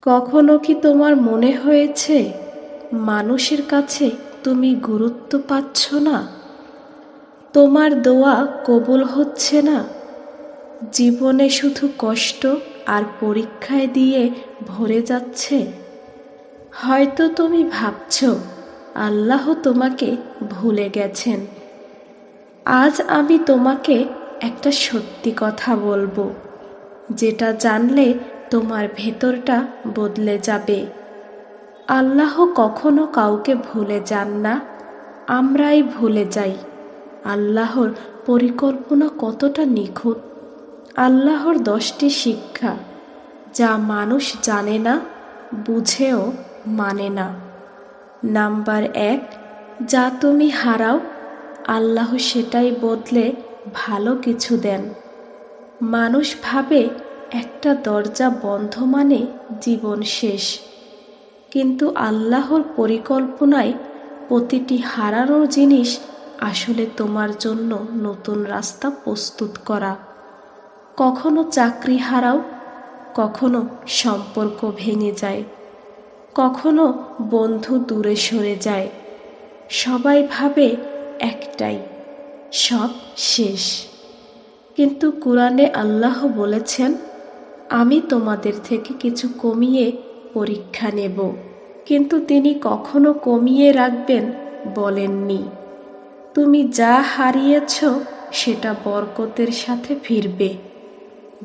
কখনো কি তোমার মনে হয়েছে মানুষের কাছে তুমি গুরুত্ব পাচ্ছ না? তোমার দোয়া কবুল হচ্ছে না? জীবনে শুধু কষ্ট আর পরীক্ষায় দিয়ে ভরে যাচ্ছে। হয়তো তুমি ভাবছ আল্লাহ তোমাকে ভুলে গেছেন। আজ আমি তোমাকে একটা সত্যি কথা বলবো, যেটা জানলে তোমার ভেতরটা বদলে যাবে। আল্লাহ কখনো কাউকে ভুলে যান না, আমরাই ভুলে যাই। আল্লাহর পরিকল্পনা কতটা নিখুঁত। আল্লাহর 10টি শিক্ষা, যা মানুষ জানে না, বুঝেও মানে না। নাম্বার 1, যা তুমি হারাও আল্লাহ সেটাই বদলে ভালো কিছু দেন। মানুষ ভাবে একটা দরজা বন্ধ মানে জীবন শেষ, কিন্তু আল্লাহর পরিকল্পনায় প্রতিটি হারানো জিনিস আসলে তোমার জন্য নতুন রাস্তা প্রস্তুত করা। কখনো চাকরি হারাও, কখনো সম্পর্ক ভেঙে যায়, কখনো বন্ধু দূরে সরে যায়। সবাই ভাবে একটাই, সব শেষ। কিন্তু কুরআনে আল্লাহ বলেছেন, আমি তোমাদের থেকে কিছু কমিয়ে পরীক্ষা নেব। কিন্তু তিনি কখনো কমিয়ে রাখবেন বলেননি। তুমি যা হারিয়েছ সেটা বরকতের সাথে ফিরবে,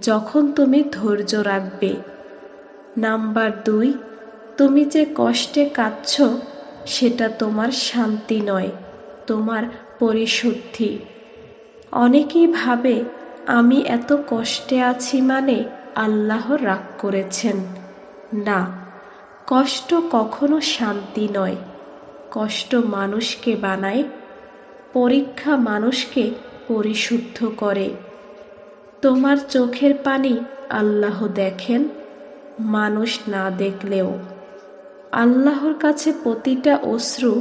যখন তুমি ধৈর্য রাখবে। নাম্বার 2, তুমি যে কষ্টে কাঁদছ সেটা তোমার শান্তি নয়, তোমার পরিশুদ্ধি। অনেকেই ভাবে আমি এত কষ্টে আছি মানে আল্লাহ রাগ করেছেন। না, কষ্ট কখনো শান্তি নয়। কষ্ট মানুষকে বানায়, পরীক্ষা মানুষকে পরিশুদ্ধ করে। তোমার চোখের পানি আল্লাহ দেখেন, মানুষ না দেখলেও। আল্লাহর কাছে প্রতিটা অশ্রু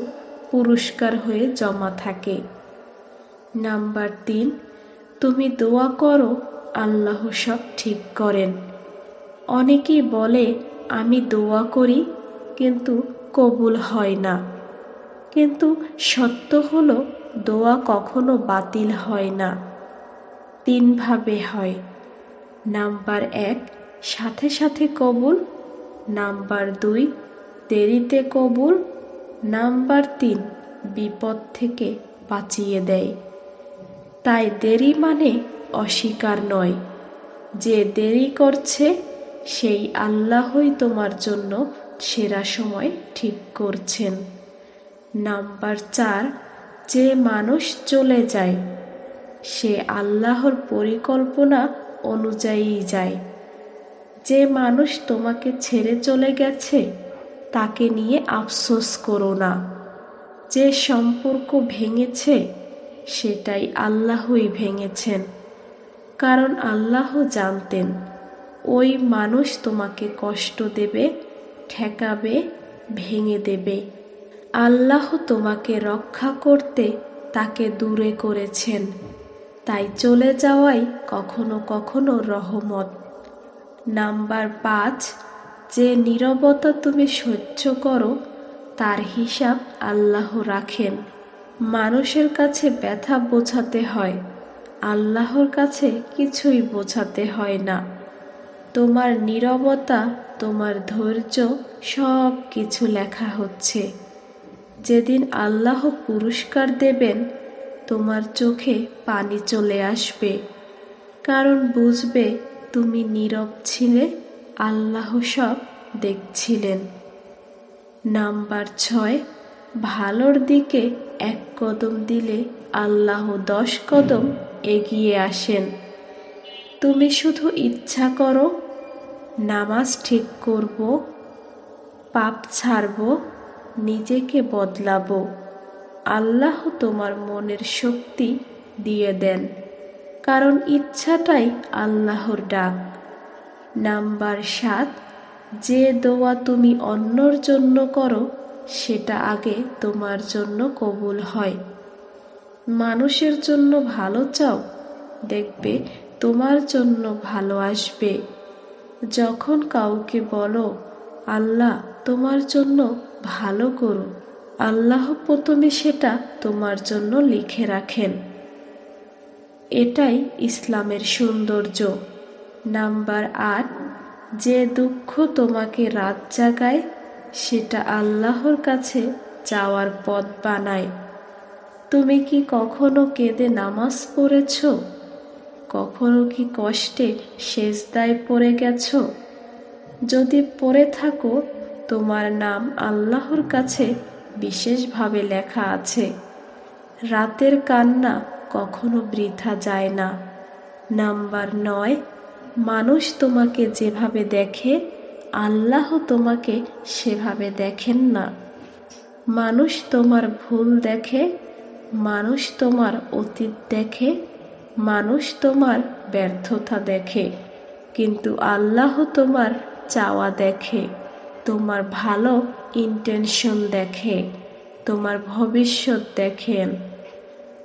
পুরস্কার হয়ে জমা থাকে। নাম্বার 3, তুমি দোয়া করো, আল্লাহ সব ঠিক করেন। অনেকেই বলে আমি দোয়া করি কিন্তু কবুল হয় না। কিন্তু সত্য হলো, দোয়া কখনো বাতিল হয় না। 3 ভাবে হয়। নাম্বার 1, সাথে সাথে কবুল। নাম্বার 2, দেরিতে কবুল। নাম্বার 3, বিপদ থেকে বাঁচিয়ে দেয়। তাই দেরি মানে অস্বীকার নয়। যে দেরি করছে সেই আল্লাহই তোমার জন্য সেরা সময় ঠিক করছেন। নাম্বার 4, যে মানুষ চলে যায় সে আল্লাহর পরিকল্পনা অনুযায়ী যায়। যে মানুষ তোমাকে ছেড়ে চলে গেছে তাকে নিয়ে আফসোস করো না। যে সম্পর্ক ভেঙেছে সেটাই আল্লাহই ভেঙেছেন, কারণ আল্লাহ জানতেন ওই মানুষ তোমাকে কষ্ট দেবে, ঠেকাবে, ভেঙে দেবে। আল্লাহ তোমাকে রক্ষা করতে তাকে দূরে করেছেন। তাই চলে যাওয়াই কখনো কখনো রহমত। নাম্বার 5, যে নীরবতা তুমি সহ্য করো তার হিসাব আল্লাহ রাখেন। মানুষের কাছে ব্যথা বোঝাতে হয়, আল্লাহর কাছে কিছুই বোঝাতে হয় না। তোমার নীরবতা, তোমার ধৈর্য, সব কিছু লেখা হচ্ছে। যেদিন আল্লাহ পুরস্কার দেবেন তোমার চোখে পানি চলে আসবে, কারণ বুঝবে তুমি নীরব ছিলে, আল্লাহ সব দেখছিলেন। নাম্বার 6, ভালোর দিকে 1 কদম দিলে আল্লাহ 10 কদম এগিয়ে আসেন। তুমি শুধু ইচ্ছা করো, নামাজ ঠিক করব, পাপ ছাড়ব, নিজেকে বদলাবো। আল্লাহ তোমার মনের শক্তি দিয়ে দেন, কারণ ইচ্ছাটাই আল্লাহর ডাক। নাম্বার 7, যে দোয়া তুমি অন্যর জন্য করো সেটা আগে তোমার জন্য কবুল হয়। মানুষের জন্য ভালো চাও, দেখবে তোমার জন্য ভালো আসবে। যখন কাউকে বলো আল্লাহ তোমার জন্য ভালো করুন। আল্লাহ প্রথমে সেটা তোমার জন্য লিখে রাখেন। এটাই ইসলামের সৌন্দর্য। নাম্বার ৮, যে দুঃখ তোমাকে রাত জাগায় সেটা আল্লাহর কাছে যাওয়ার পথ বানায়। তুমি কি কখনো কেঁদে নামাজ পড়েছ? কখনো কি কষ্টে সেজদায় পড়ে গেছো? যদি পড়ে থাকো, তোমার নাম আল্লাহর কাছে বিশেষভাবে লেখা আছে। রাতের কান্না কখনো বৃথা যায় না। নাম্বার ৯, মানুষ তোমাকে যেভাবে দেখে আল্লাহ তোমাকে সেভাবে দেখেন না। মানুষ তোমার ভুল দেখে, মানুষ তোমার অতীত দেখে, মানুষ তোমার ব্যর্থতা দেখে, কিন্তু আল্লাহ তোমার চাওয়া দেখে, তোমার ভালো ইন্টেনশন দেখে, তোমার ভবিষ্যৎ দেখেন।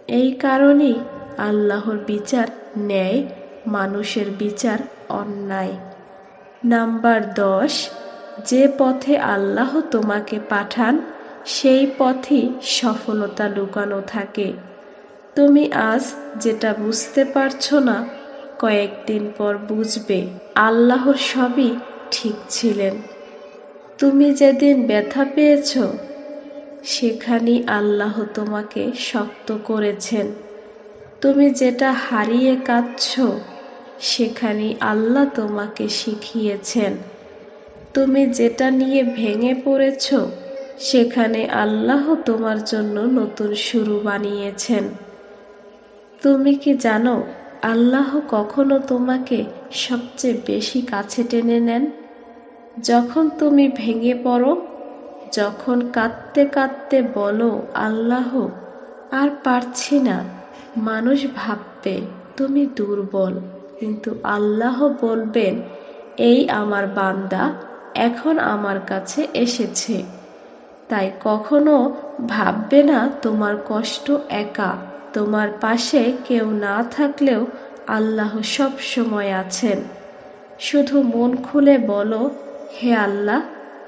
এই কারণেই আল্লাহর বিচার ন্যায়, মানুষের বিচার অন্যায়। নাম্বার ১০, যে পথে আল্লাহ তোমাকে পাঠান সেই পথেই সফলতা লুকানো থাকে। তুমি আজ যেটা বুঝতে পারছো না, কয়েকদিন পর বুঝবে আল্লাহর সবই ঠিক ছিলেন। তুমি যেদিন ব্যথা পেয়েছ সেখানেই আল্লাহ তোমাকে শক্ত করেছেন। তুমি যেটা হারিয়ে কাঁদছ সেখানেই আল্লাহ তোমাকে শিখিয়েছেন। তুমি যেটা নিয়ে ভেঙে পড়েছ সেখানে আল্লাহ তোমার জন্য নতুন শুরু বানিয়েছেন। তুমি কি জানো আল্লাহ কখনো তোমাকে সবচেয়ে বেশি কাছে টেনে নেন যখন তুমি ভেঙে পড়ো, যখন কাঁদতে কাঁদতে বলো আল্লাহ আর পারছি না। মানুষ ভাববে তুমি দুর্বল, কিন্তু আল্লাহ বলবেন এই আমার বান্দা এখন আমার কাছে এসেছে। তাই কখনো ভাববে না তোমার কষ্ট একা। তোমার পাশে কেউ না থাকলেও আল্লাহ সব সময় আছেন। শুধু মন খুলে বলো, হে আল্লাহ,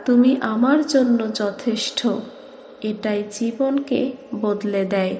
তুমি আমার জন্য যথেষ্ট। এটাই জীবনকে বদলে দেয়।